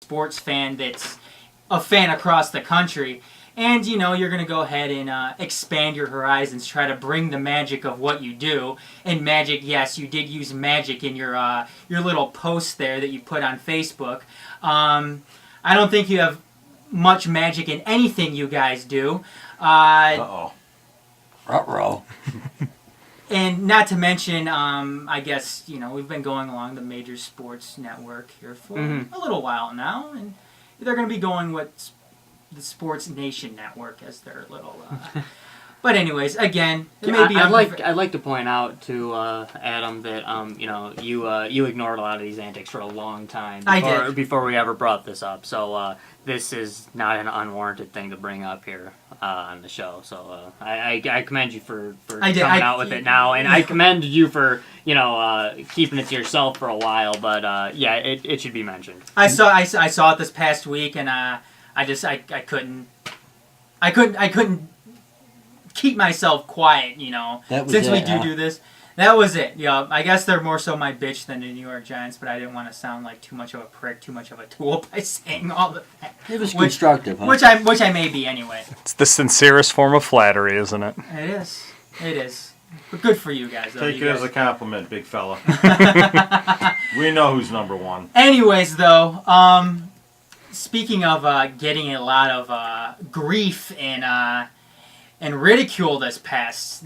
sports fan that's a fan across the country. And, you know, you're going to go ahead and expand your horizons, try to bring the magic of what you do. And magic, yes, you did use magic in your little post there that you put on Facebook. I don't think you have much magic in anything you guys do. Uh-oh. Ruh-roh. And not to mention, I guess, you know, we've been going along the Major Sports Network here for a little while now. And they're going to be going with the Sports Nation Network as their little... But anyways, again, it may be... I'd like to point out to Adam that you know, you ignored a lot of these antics for a long time before we ever brought this up. So this is not an unwarranted thing to bring up here on the show. So I commend you for coming out with it now, and I commend you for, you know, keeping it to yourself for a while. But yeah, it should be mentioned. I saw it this past week, and I couldn't keep myself quiet, you know, since we do this. That was it. Yeah, I guess they're more so my bitch than the New York Giants, but I didn't want to sound like too much of a prick, too much of a tool by saying all of that. It was constructive, huh? Which I may be anyway. It's the sincerest form of flattery, isn't it? It is. It is. But good for you guys, though. Take it as a compliment, big fella. We know who's number one. Anyways, though, speaking of getting a lot of grief and ridicule these past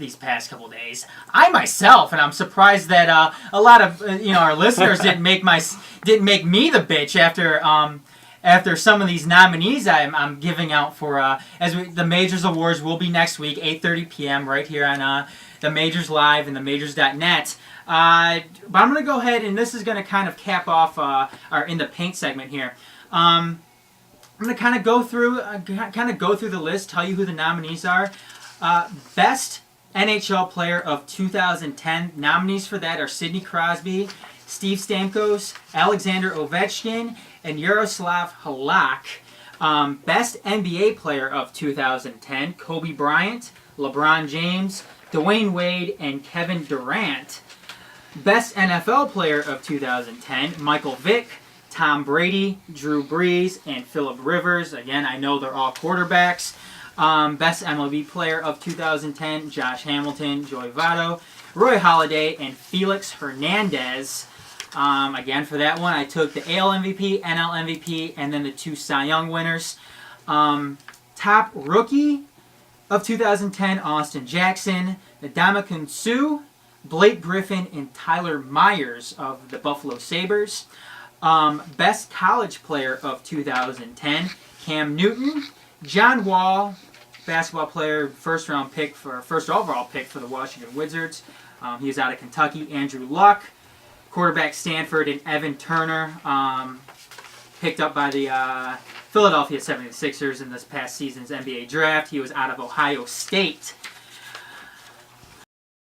couple days, I myself, and I'm surprised that a lot of our listeners didn't make me the bitch after some of these nominees I'm giving out for the Majors Awards will be next week, 8:30 p.m. right here on the Majors Live and TheMajorsX. But I'm going to go ahead, and this is going to kind of cap off our In the Paint segment here. I'm going to kind of go through the list, tell you who the nominees are. Best NHL Player of 2010. Nominees for that are Sidney Crosby, Steve Stamkos, Alexander Ovechkin, and Yaroslav Halak. Best NBA Player of 2010. Kobe Bryant, LeBron James, Dwayne Wade, and Kevin Durant. Best NFL Player of 2010. Michael Vick, Tom Brady, Drew Brees, and Phillip Rivers. Again, I know they're all quarterbacks. Best MLB Player of 2010, Josh Hamilton, Joey Votto, Roy Halladay, and Felix Hernandez. Again, for that one, I took the AL MVP, NL MVP, and then the 2 Cy Young winners. Top Rookie of 2010, Austin Jackson, Ndamukong Suh, Blake Griffin, and Tyler Myers of the Buffalo Sabres. Best College Player of 2010, Cam Newton, John Wall, basketball player, first overall pick for the Washington Wizards. He is out of Kentucky. Andrew Luck, quarterback Stanford, and Evan Turner, picked up by the Philadelphia 76ers in this past season's NBA draft. He was out of Ohio State.